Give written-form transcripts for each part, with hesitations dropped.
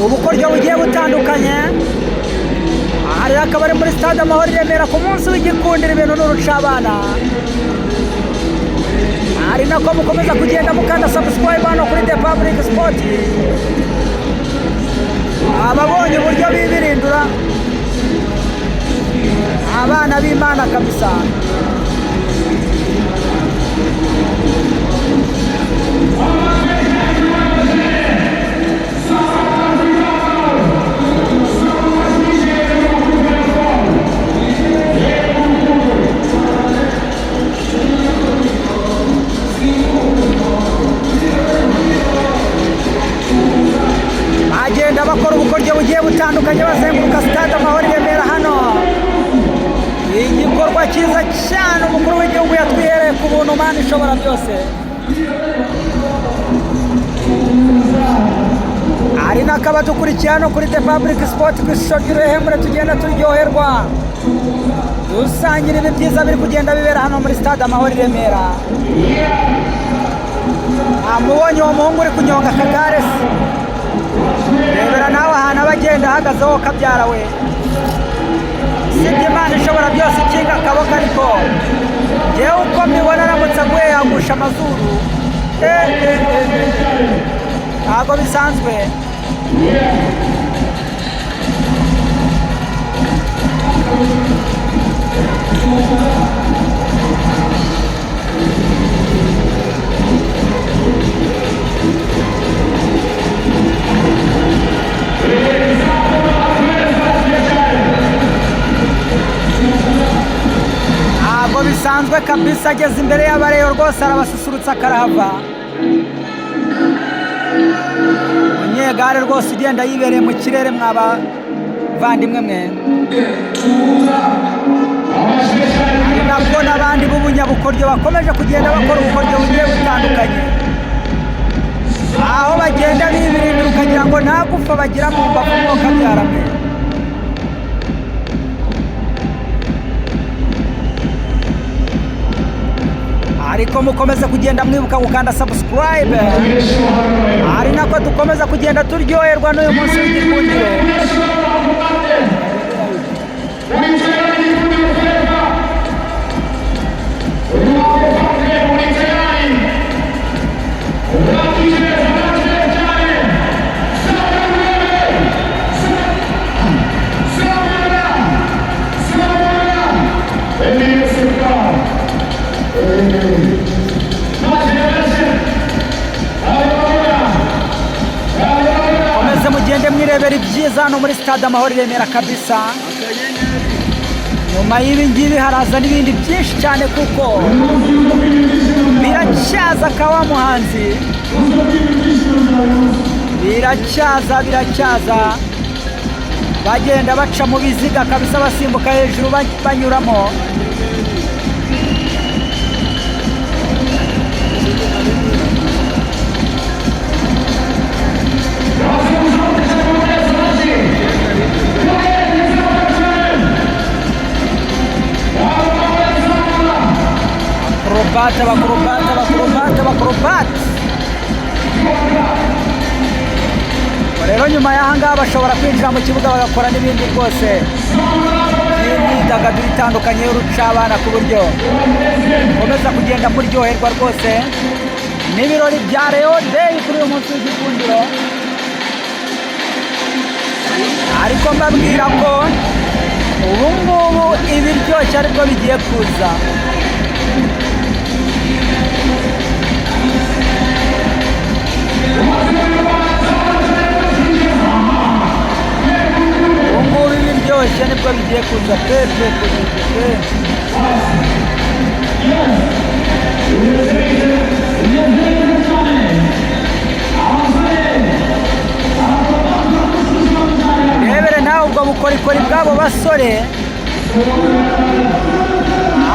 ubukoryo bugiye butandukanye. Aha rero akaba ari muri stade Amahoro i Remera ku munsi w'igikundiro ibintu n'urucabana. Ari nako mukomeza kugenda mukanda subscribe hano kuri The Public Sport. Ababonye uburyo bibirindura abana b'Imana kabisa. Bagenda bakora ubukoryo bugiye butandukanye bazenguruka stade Amahoro i Remera hano. Igikorwa cyiza cyane umukuru w'igihugu yatwihereye ku buntu Mana ishobora byose. Ari nakaba dukurikiye hano kuri The Public Sport ku ishusho ry'uruhemure tugenda turyoherwa. Dusangira ibi byiza biri kugenda bibera hano muri stade Amahoro i Remera. Amubonye uwo muhungu uri kunyonga akagare se. Rebera nawe ahantu abagenda ahagazeho kabyara we. Sibye Imana ishobora byose ikinga akaboko ariko njyewe uko mbibona aramutse aguye yagusha amazuru. Ntabwo bisanzwe. Ntabwo bisanzwe kabisa, ageze imbere y'abareyo rwose arabasusurutsa akarahava. Umunyegare rwose ugenda yibereye mu kirere mwaba vandimwe mwe. Ari nabwo n'abandi b'ubunyabukoryo bakomeje kugenda bakora ubukoryo bugiye butandukanye. Aho bagenda bibirindira ukagira ngo nta gupfa bagira mu mbavu mwo kabyara mwe. Ariko mukomeza kugenda mwibuka gukanda subscribe. Ari nako dukomeza kugenda turyoherwa n'uyu munsi w'igikundiro. Komeze mugende mwirebera ibyiza hano muri stade Amahoro i Remera kabisa. Nyuma y'ibi ngibi haraza n'ibindi byinshi cyane kuko biracyaza kawa muhanzi. Biracyaza bagenda baca mu biziga kabisa basimbuka hejuru banyuramo. Bakurubata. Rero nyuma y'aha ngaha bashobora kwinjira mu kibuga bagakora n'ibindi rwose n'imyidagaduro itandukanye y'urucabana ku buryo mukomeza kugenda muryoherwa rwose n'ibirori bya Rayon Day kuri uyu munsi w'igikundiro. Ariko mbabwira ko ubu ngubu ibiryoshye aribwo bigiye kuza. Ubungubu ibiryoshye nibwo bigiye kuza pe. Rebere nawe ubwo bukorikori bw'abo basore.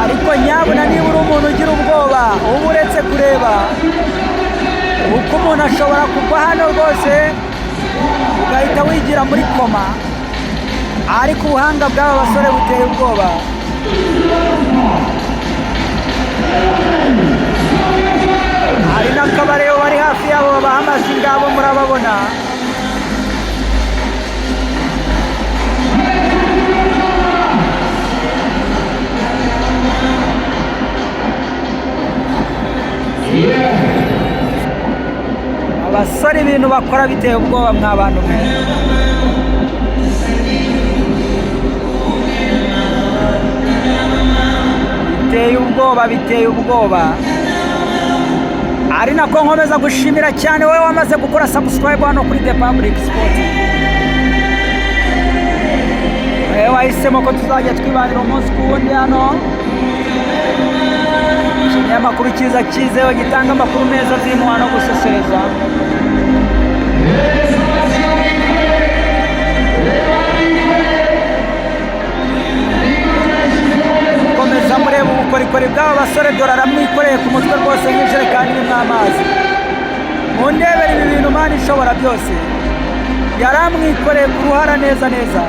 Ariko nyabuna niba uri umuntu ugira ubwoba uba uretse kureba uko umuntu ashobora kugwa hano rwose ugahita wigira muri koma. Ariko ubuhanga bw'aba basore buteye ubwoba. Hari n'akabare bari hafi yabo babaha amazi ngabo murababona. ibintu bakora biteye ubwoba mw'abantu mwe. Biteye ubwoba. Ari nako nkomeza gushimira cyane wowe wamaze gukora subscribe hano kuri The Public Sport. Wahisemo ko tuzajya twibanira umunsi ku wundi hano. Ikinyamakuru cyiza cyizewe gitanga amakuru meza z'imuha no gusesereza. Komeza mureba ubukorikori bw'aba basore, dore aramwikoreye ku mutwe rwose nk'ijerekani irimo amazi. Mundebere ibi bintu Mana ishobora byose. Yaramwikoreye ku ruhara neza neza.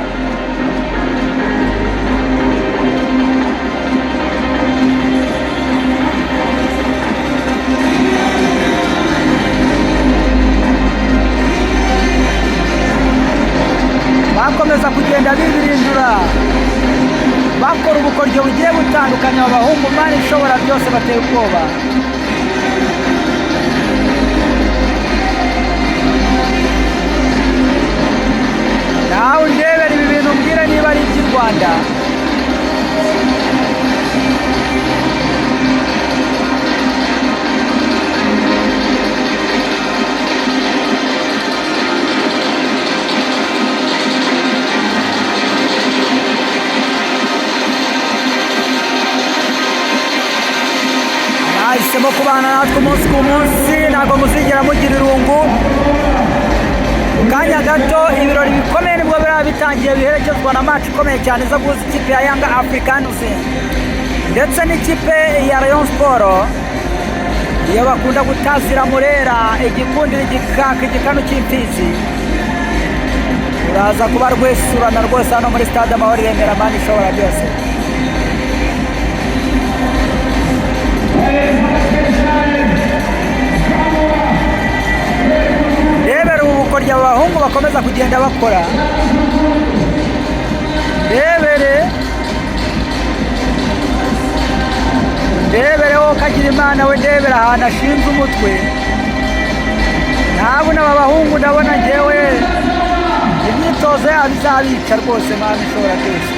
Bakomeza kugenda bibirindura, bakora ubukoryo bugiye butandukanye. Abahungu Mana ishobora byose bateye ubwoba. Nawe undebere ibi bintu mbwire niba ari iby'i Rwanda. Nahisemo kubana natwe umunsi ku munsi, ntabwo muzigera mugira irungu. Mu kanya gato ibirori bikomeye nibwo biraba bitangiye, biherekezwa na match ikomeye cyane iza guhuza ikipe ya Young Africans ndetse n'ikipe ya Rayon Sport, iyo bakunda gutazira Murera, igikundiro igikaka, igikanu cy'imfizi. Uraza kuba rwesurana rwose hano muri stade Amahoro i Remera. Mana ishobora byose. Ndebere ubu bukoryo abahungu bakomeza kugenda bakora. Ndebere wowe kagira Imana we, ndebere ahantu ashinze umutwe. Ntabona aba bahungu, ndabona njyewe imyitozo yabo izabica rwose. Mana ishobora byose.